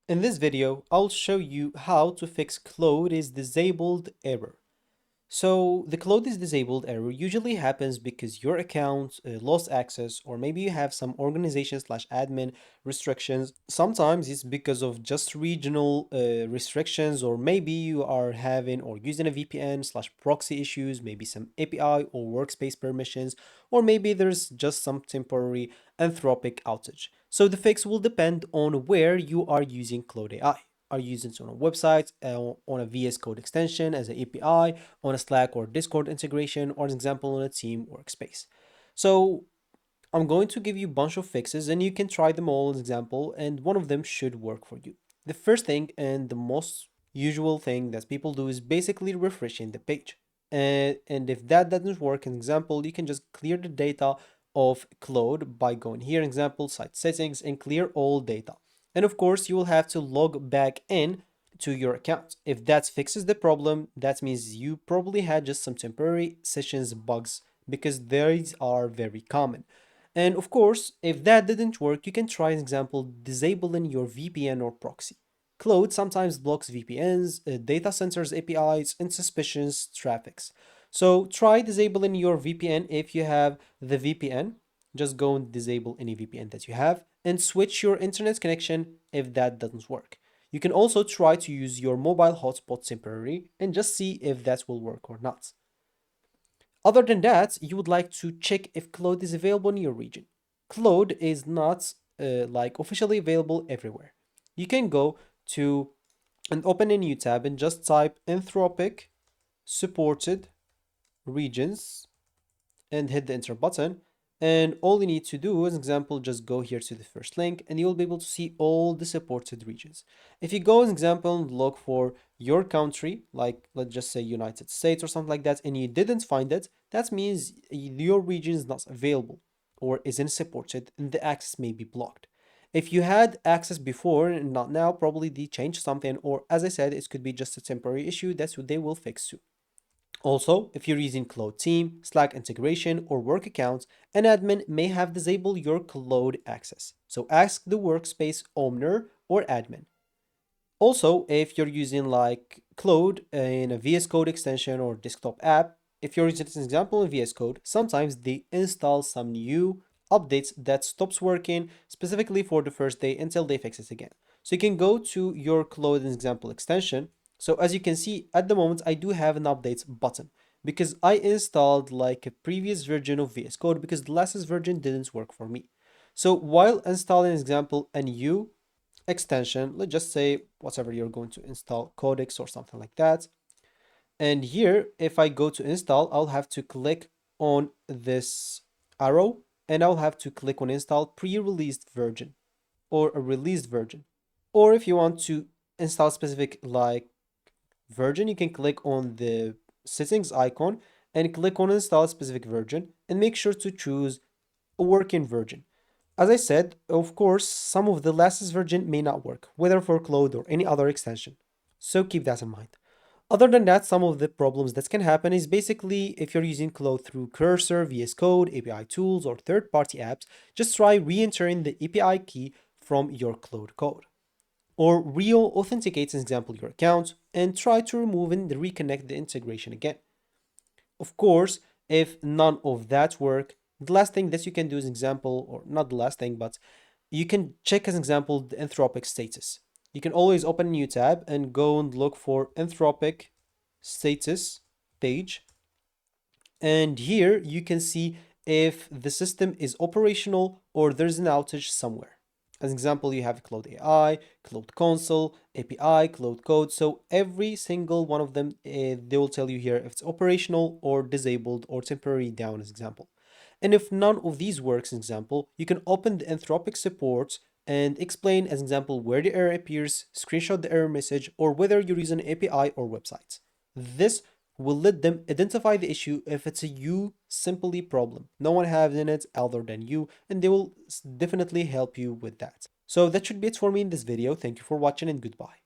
In this video, I'll show you how to fix Claude is disabled error. So the Claude is disabled error usually happens because your account lost access, or maybe you have some organization slash admin restrictions. Sometimes it's because of just regional restrictions, or maybe you are having or using a VPN slash proxy issues, maybe some API or workspace permissions, or maybe there's just some temporary anthropic outage. So the fix will depend on where you are using Claude AI. Are you using it on a website, on a VS Code extension as an API, on a Slack or Discord integration, or an example on a team workspace? So I'm going to give you a bunch of fixes and you can try them all as example, and one of them should work for you. The first thing and the most usual thing that people do is basically refreshing the page. And if that doesn't work, an example, you can just clear the data of Claude by going here, example, site settings, and clear all data. And of course, you will have to log back in to your account. If that fixes the problem, that means you probably had just some temporary sessions bugs because these are very common. And of course, if that didn't work, you can try an example disabling your VPN or proxy. Cloud sometimes blocks VPNs, data centers APIs, and suspicious traffics. So try disabling your VPN if you have the VPN. Just go and disable any VPN that you have and switch your internet connection if that doesn't work. You can also try to use your mobile hotspot temporarily and just see if that will work or not. Other than that, you would like to check if Claude is available in your region. Claude is not like officially available everywhere. You can go to and open a new tab and just type Anthropic supported regions and hit the enter button. And all you need to do, as an example, just go here to the first link and you'll be able to see all the supported regions. If you go, as an example, and look for your country, like let's just say United States or something like that, and you didn't find it, that means your region is not available or isn't supported and the access may be blocked. If you had access before and not now, probably they changed something, or as I said, it could be just a temporary issue. That's what they will fix too. Also, if you're using Claude Team, Slack integration, or work accounts, an admin may have disabled your Claude access. So ask the workspace owner or admin. Also, if you're using like Claude in a VS Code extension or desktop app, if you're using an example in VS Code, sometimes they install some new updates that stops working specifically for the first day until they fix it again. So you can go to your Claude example extension. So as you can see, at the moment, I do have an updates button because I installed like a previous version of VS Code because the last version didn't work for me. So while installing example a new extension, let's just say whatever you're going to install, Codex or something like that. And here, if I go to install, I'll have to click on this arrow and I'll have to click on install pre-released version or a released version. Or if you want to install specific like version, you can click on the settings icon and click on install specific version and make sure to choose a working version. As I said, of course, some of the latest version may not work, whether for Claude or any other extension. So keep that in mind. Other than that, some of the problems that can happen is basically if you're using Claude through Cursor, VS Code, API tools, or third-party apps, just try re-entering the API key from your Claude code. Or re-authenticate, for example, your account, and try to remove and reconnect the integration again. Of course, if none of that work, the last thing that you can do as an example, or not the last thing, but you can check as an example the Anthropic status. You can always open a new tab and go and look for Anthropic status page. And here you can see if the system is operational or there's an outage somewhere. As an example, you have Claude AI, Claude Console, API, Claude Code. So every single one of them, they will tell you here if it's operational or disabled or temporary down as example. And if none of these works, as example, you can open the Anthropic support and explain as example where the error appears, screenshot the error message, or whether you're using an API or website. This will let them identify the issue if it's a you simply problem. No one having it other than you, and they will definitely help you with that. So that should be it for me in this video. Thank you for watching and goodbye.